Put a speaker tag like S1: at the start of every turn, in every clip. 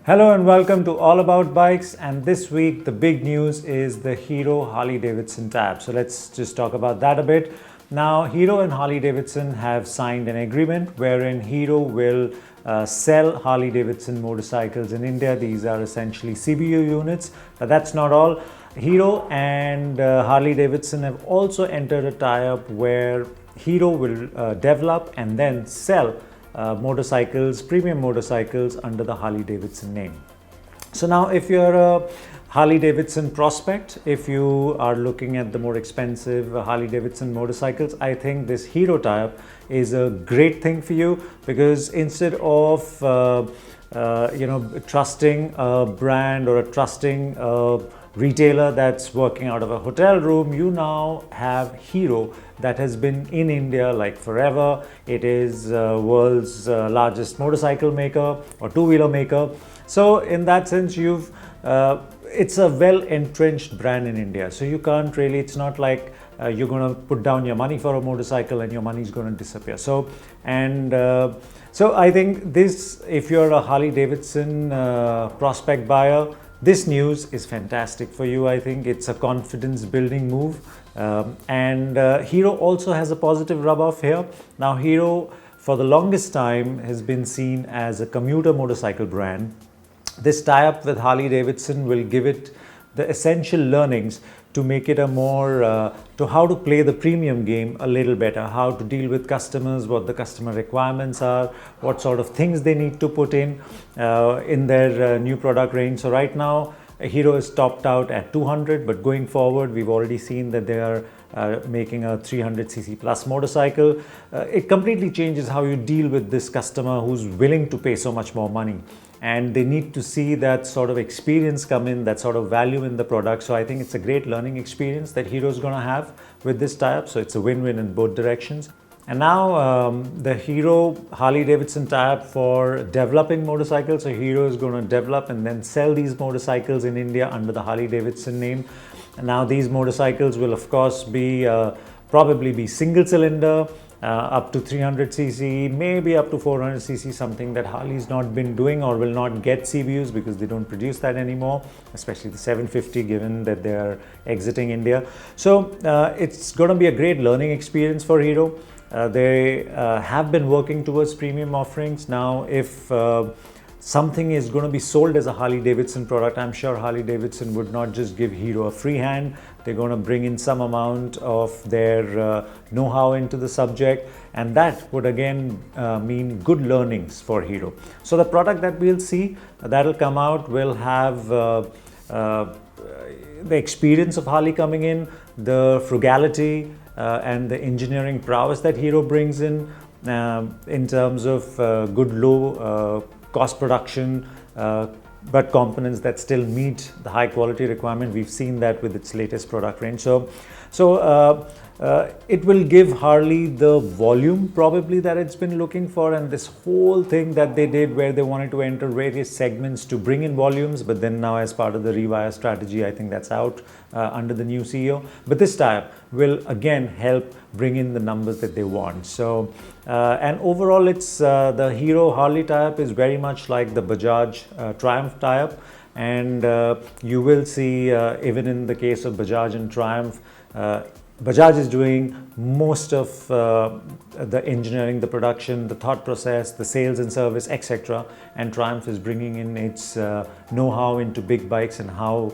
S1: Hello and welcome to All About Bikes, and this week the big news is the Hero Harley Davidson tab. So let's just talk about that a bit. Now Hero and Harley Davidson have signed an agreement wherein Hero will sell Harley Davidson motorcycles in India. These are essentially CBU units, but that's not all. Hero and Harley Davidson have also entered a tie-up where Hero will develop and then sell motorcycles, premium motorcycles under the Harley Davidson name. So now if you're a Harley Davidson prospect, if you are looking at the more expensive Harley Davidson motorcycles, I think this Hero tie-up is a great thing for you, because instead of trusting a brand or trusting a retailer that's working out of a hotel room, you now have Hero that has been in India like forever. It is world's largest motorcycle maker or two-wheeler maker. So in that sense, it's a well-entrenched brand in India. So you can't really, it's not like you're going to put down your money for a motorcycle and your money is going to disappear. So I think this, if you're a Harley Davidson prospect buyer, this news is fantastic for you. I think it's a confidence building move. And Hero also has a positive rub-off here. Now Hero, for the longest time, has been seen as a commuter motorcycle brand. This tie-up with Harley Davidson will give it the essential learnings to make it a more, to how to play the premium game a little better, how to deal with customers, what the customer requirements are, what sort of things they need to put in their new product range. So right now, Hero is topped out at 200, but going forward, we've already seen that they are making a 300cc plus motorcycle. It completely changes how you deal with this customer who's willing to pay so much more money. And they need to see that sort of experience come in, that sort of value in the product. So I think it's a great learning experience that Hero is going to have with this tie-up. So it's a win-win in both directions. And now the Hero Harley Davidson tie-up for developing motorcycles. So Hero is going to develop and then sell these motorcycles in India under the Harley Davidson name. And now these motorcycles will of course be probably be single cylinder, up to 300cc, maybe up to 400cc, something that Harley's not been doing or will not get CBUs because they don't produce that anymore, especially the 750, given that they are exiting India. So it's going to be a great learning experience for Hero. They have been working towards premium offerings. Now if something is going to be sold as a Harley Davidson product, I'm sure Harley Davidson would not just give Hero a free hand. They're going to bring in some amount of their know-how into the subject, and that would again mean good learnings for Hero. So the product that we'll see that'll come out will have the experience of Harley coming in, the frugality and the engineering prowess that Hero brings in terms of good low cost production, but components that still meet the high quality requirement. We've seen that with its latest product range. So it will give Harley the volume probably that it's been looking for, and this whole thing that they did where they wanted to enter various segments to bring in volumes, but then now as part of the rewire strategy, I think that's out under the new CEO. But this tie-up will again help bring in the numbers that they want. So and overall, it's the Hero Harley tie-up is very much like the Bajaj Triumph tie-up, and you will see even in the case of Bajaj and Triumph, Bajaj is doing most of the engineering, the production, the thought process, the sales and service, etc. And Triumph is bringing in its know-how into big bikes and how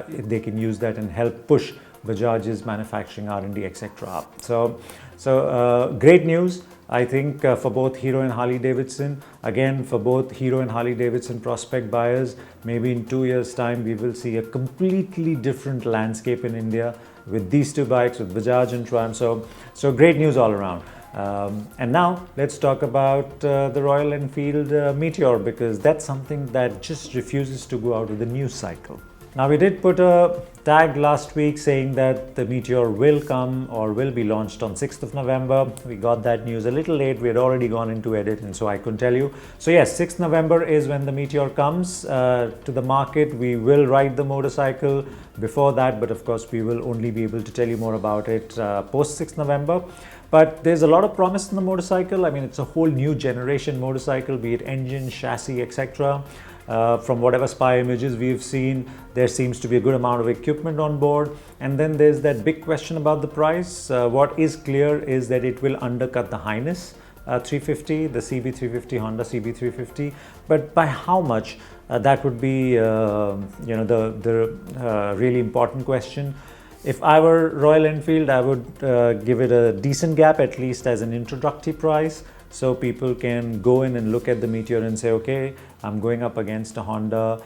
S1: they can use that and help push Bajaj's manufacturing, R&D, etc. up. So great news, I think, for both Hero and Harley Davidson. Again, for both Hero and Harley Davidson prospect buyers, maybe in 2 years' time, we will see a completely different landscape in India with these two bikes, with Bajaj and Triumph. So great news all around. And now let's talk about the Royal Enfield Meteor, because that's something that just refuses to go out of the news cycle. Now we did put a tag last week saying that the Meteor will come or will be launched on 6th of November. We got that news a little late. We had already gone into edit, and so I couldn't tell you. So yes, 6th November is when the Meteor comes to the market. We will ride the motorcycle before that, but of course we will only be able to tell you more about it post 6th November. But there's a lot of promise in the motorcycle. I mean, it's a whole new generation motorcycle, be it engine, chassis, etc. From whatever spy images we've seen, there seems to be a good amount of equipment on board. And then there's that big question about the price. What is clear is that it will undercut the Hness 350, the CB350, Honda CB350, but by how much? That would be the really important question. If I were Royal Enfield, I would give it a decent gap, at least as an introductory price, so people can go in and look at the Meteor and say, okay, I'm going up against a Honda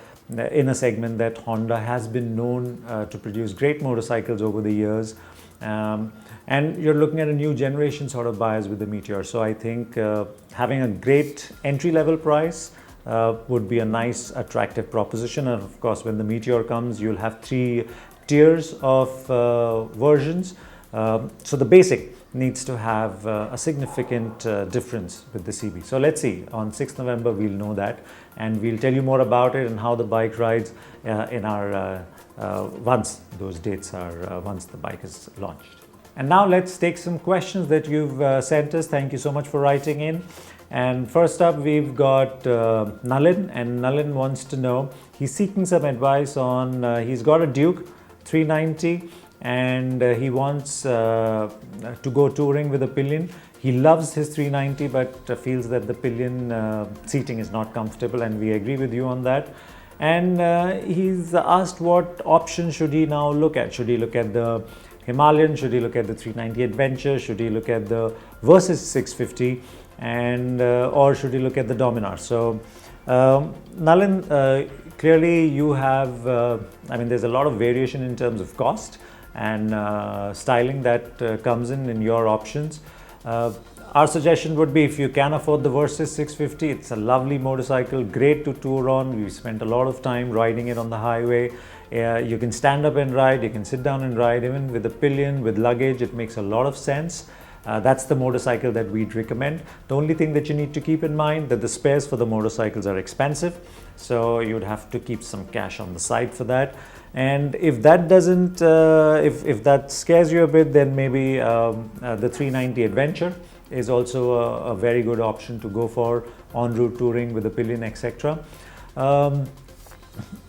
S1: in a segment that Honda has been known to produce great motorcycles over the years. And you're looking at a new generation sort of buyers with the Meteor. So I think having a great entry-level price would be a nice, attractive proposition. And of course, when the Meteor comes, you'll have 3 tiers of versions. So the basic needs to have a significant difference with the CB. So let's see, on 6th November, we'll know that. And we'll tell you more about it and how the bike rides in our once those dates are, once the bike is launched. And now let's take some questions that you've sent us. Thank you so much for writing in. And first up, we've got Nalin, and Nalin wants to know, he's seeking some advice on, he's got a Duke 390 and he wants to go touring with a pillion. He loves his 390 but feels that the pillion seating is not comfortable, and we agree with you on that. And he's asked what option should he now look at. Should he look at the Himalayan? Should he look at the 390 Adventure? Should he look at the Versys 650? And or should he look at the Dominar? So Nalin, clearly you have, I mean, there's a lot of variation in terms of cost and styling that comes in your options. Our suggestion would be, if you can afford the Versys 650, it's a lovely motorcycle, great to tour on. We spent a lot of time riding it on the highway. You can stand up and ride, you can sit down and ride, even with a pillion, with luggage, it makes a lot of sense. That's the motorcycle that we'd recommend. The only thing that you need to keep in mind that the spares for the motorcycles are expensive, so you'd have to keep some cash on the side for that. And if that doesn't, if that scares you a bit, then maybe the 390 Adventure is also a very good option to go for en route touring with a pillion, etc.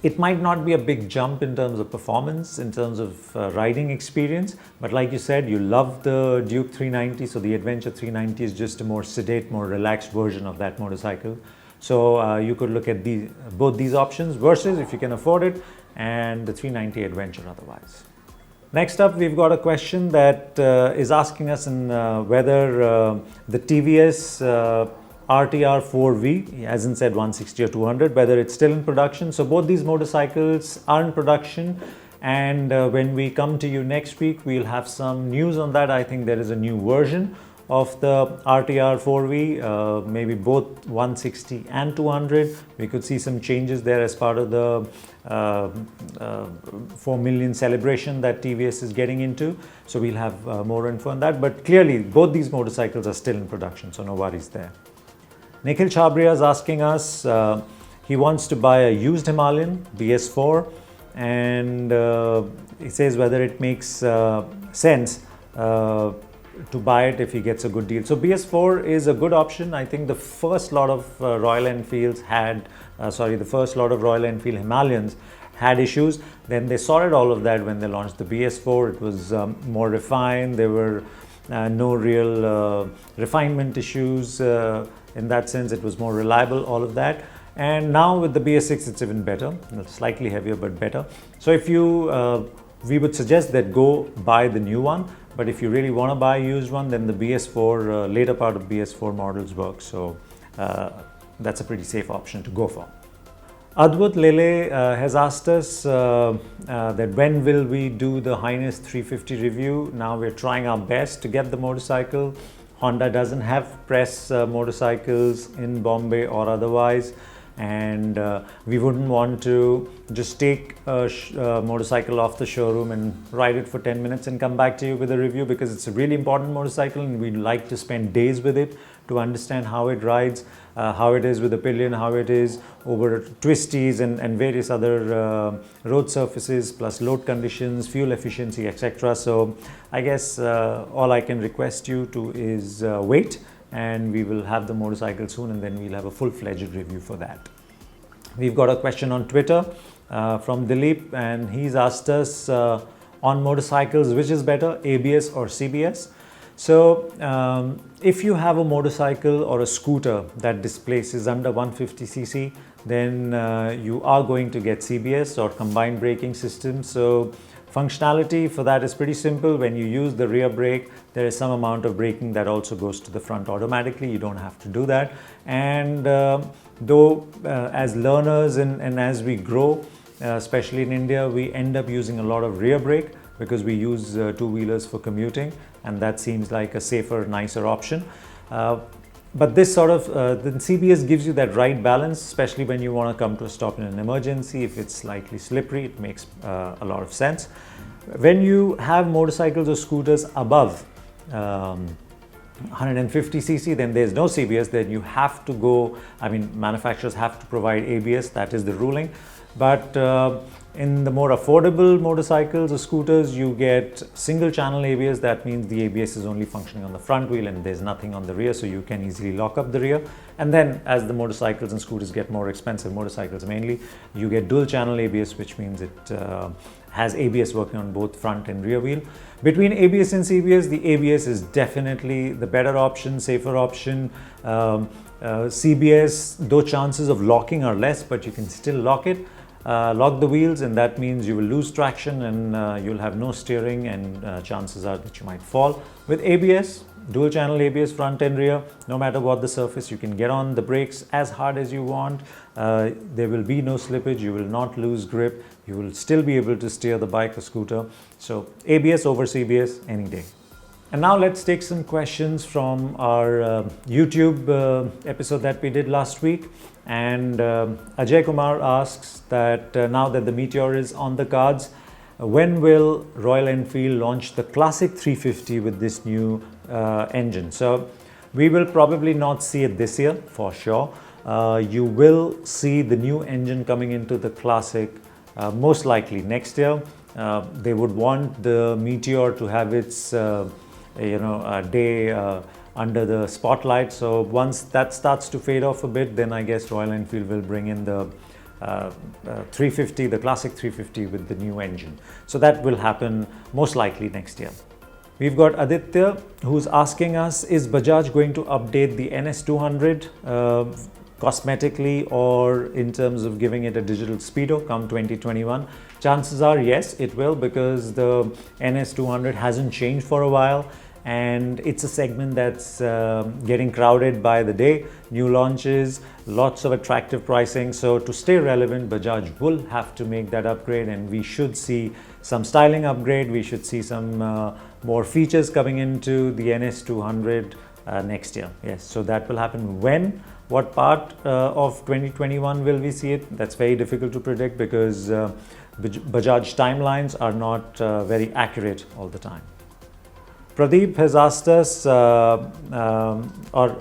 S1: It might not be a big jump in terms of performance, in terms of riding experience, but like you said, you love the Duke 390, so the Adventure 390 is just a more sedate, more relaxed version of that motorcycle. So you could look at both these options, Versys if you can afford it, and the 390 Adventure otherwise. Next up, we've got a question that is asking us whether the TVS RTR 4V, he hasn't said 160 or 200, whether it's still in production. So both these motorcycles are in production, and when we come to you next week, we'll have some news on that. I think there is a new version of the RTR 4V, maybe both 160 and 200. We could see some changes there as part of the 4 million celebration that TVS is getting into. So we'll have more info on that. But clearly, both these motorcycles are still in production, so no worries there. Nikhil Chabria is asking us, he wants to buy a used Himalayan BS4, and he says whether it makes sense to buy it if he gets a good deal. So BS4 is a good option. I think the first lot of Royal Enfields had, the first lot of Royal Enfield Himalayans had issues. Then they sorted all of that when they launched the BS4. It was more refined. There were no real refinement issues. In that sense, it was more reliable, all of that. And now with the BS6, it's even better, slightly heavier, but better. So if you, we would suggest that go buy the new one. But if you really want to buy a used one, then the BS4, later part of BS4 models work. So that's a pretty safe option to go for. Advut Lele has asked us that when will we do the Hness 350 review. Now we're trying our best to get the motorcycle. Honda doesn't have press motorcycles in Bombay or otherwise, and we wouldn't want to just take a motorcycle off the showroom and ride it for 10 minutes and come back to you with a review, because it's a really important motorcycle and we'd like to spend days with it to understand how it rides, how it is with the pillion, how it is over twisties and various other road surfaces, plus load conditions, fuel efficiency, etc. So I guess all I can request you to is wait, and we will have the motorcycle soon, and then we'll have a full-fledged review for that. We've got a question on Twitter from Dilip, and he's asked us on motorcycles, which is better, ABS or CBS? So if you have a motorcycle or a scooter that displaces under 150cc, then you are going to get CBS or combined braking system. So functionality for that is pretty simple. When you use the rear brake, there is some amount of braking that also goes to the front automatically. You don't have to do that. And though as learners and as we grow, especially in India, we end up using a lot of rear brake because we use two-wheelers for commuting, and that seems like a safer, nicer option. But this sort of, the CBS gives you that right balance, especially when you want to come to a stop in an emergency. If it's slightly slippery, it makes a lot of sense. When you have motorcycles or scooters above 150cc, then there's no CBS. Then you have to go, I mean, manufacturers have to provide ABS, that is the ruling. But in the more affordable motorcycles or scooters, you get single channel ABS. That means the ABS is only functioning on the front wheel and there's nothing on the rear, so you can easily lock up the rear. And then as the motorcycles and scooters get more expensive, motorcycles mainly, you get dual channel ABS, which means it has ABS working on both front and rear wheel. Between ABS and CBS, the ABS is definitely the better option, safer option. CBS, though chances of locking are less, but you can still lock it. Lock the wheels, and that means you will lose traction and you'll have no steering, and chances are that you might fall. With ABS, dual channel ABS front and rear, no matter what the surface, you can get on the brakes as hard as you want. There will be no slippage, you will not lose grip, you will still be able to steer the bike or scooter. So ABS over CBS any day. And now let's take some questions from our YouTube episode that we did last week. And Ajay Kumar asks that now that the Meteor is on the cards, when will Royal Enfield launch the Classic 350 with this new engine? So we will probably not see it this year for sure. You will see the new engine coming into the Classic most likely next year. They would want the Meteor to have its day under the spotlight. So once that starts to fade off a bit, then I guess Royal Enfield will bring in the 350, the Classic 350 with the new engine. So that will happen most likely next year. We've got Aditya who's asking us, is Bajaj going to update the NS200 cosmetically or in terms of giving it a digital speedo come 2021? Chances are yes, it will, because the NS200 hasn't changed for a while and it's a segment that's getting crowded by the day. New launches, lots of attractive pricing. So to stay relevant, Bajaj will have to make that upgrade, and we should see some styling upgrade. We should see some more features coming into the NS200 next year. Yes, so that will happen. When? What part of 2021 will we see it? That's very difficult to predict because Bajaj timelines are not very accurate all the time. Pradeep has asked us, or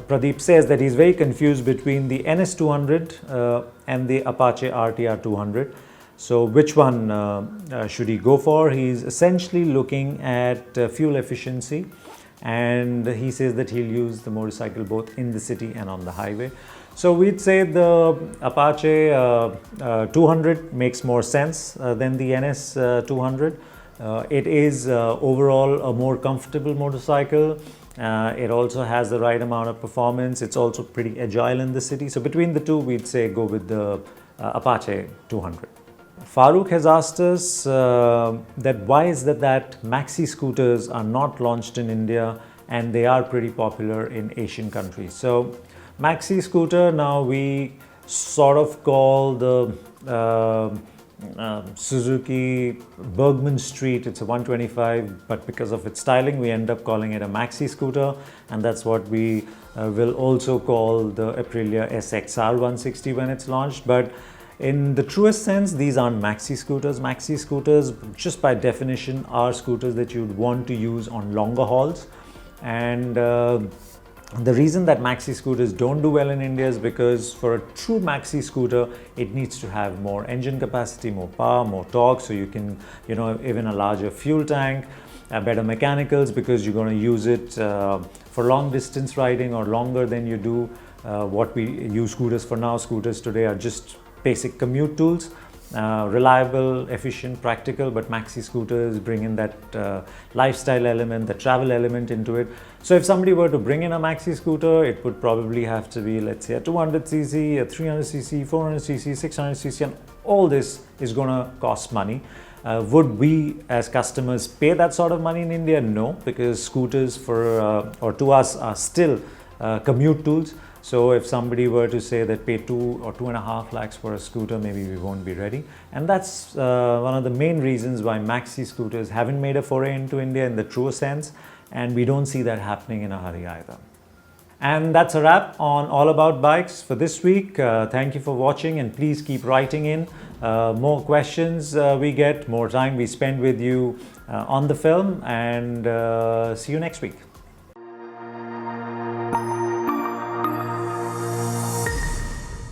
S1: Pradeep says that he's very confused between the NS200 and the Apache RTR 200. So which one should he go for? He's essentially looking at fuel efficiency, and he says that he'll use the motorcycle both in the city and on the highway. So we'd say the Apache 200 makes more sense than the NS 200. It is overall a more comfortable motorcycle. It also has the right amount of performance. It's also pretty agile in the city. So between the two, we'd say go with the Apache 200. Farooq has asked us that why is that Maxi scooters are not launched in India and they are pretty popular in Asian countries. So Maxi scooter, now we sort of call the Suzuki Bergman Street, it's a 125, but because of its styling we end up calling it a Maxi scooter, and that's what we will also call the Aprilia SXR 160 when it's launched. But in the truest sense, these aren't Maxi scooters. Maxi scooters, just by definition, are scooters that you'd want to use on longer hauls. And the reason that Maxi scooters don't do well in India is because for a true Maxi scooter, it needs to have more engine capacity, more power, more torque, so you can, even a larger fuel tank, better mechanicals, because you're going to use it for long distance riding or longer than you do what we use scooters for now. Scooters today are just basic commute tools. Reliable, efficient, practical, but Maxi scooters bring in that lifestyle element, the travel element into it. So if somebody were to bring in a Maxi scooter, it would probably have to be, let's say, a 200cc, a 300cc, 400cc, 600cc, and all this is going to cost money. Would we as customers pay that sort of money in India? No, because scooters or to us are still commute tools. So if somebody were to say that pay 2 or 2.5 lakhs for a scooter, maybe we won't be ready. And that's one of the main reasons why Maxi scooters haven't made a foray into India in the true sense. And we don't see that happening in a hurry either. And that's a wrap on All About Bikes for this week. Thank you for watching, and please keep writing in. More questions we get, more time we spend with you on the film, and see you next week.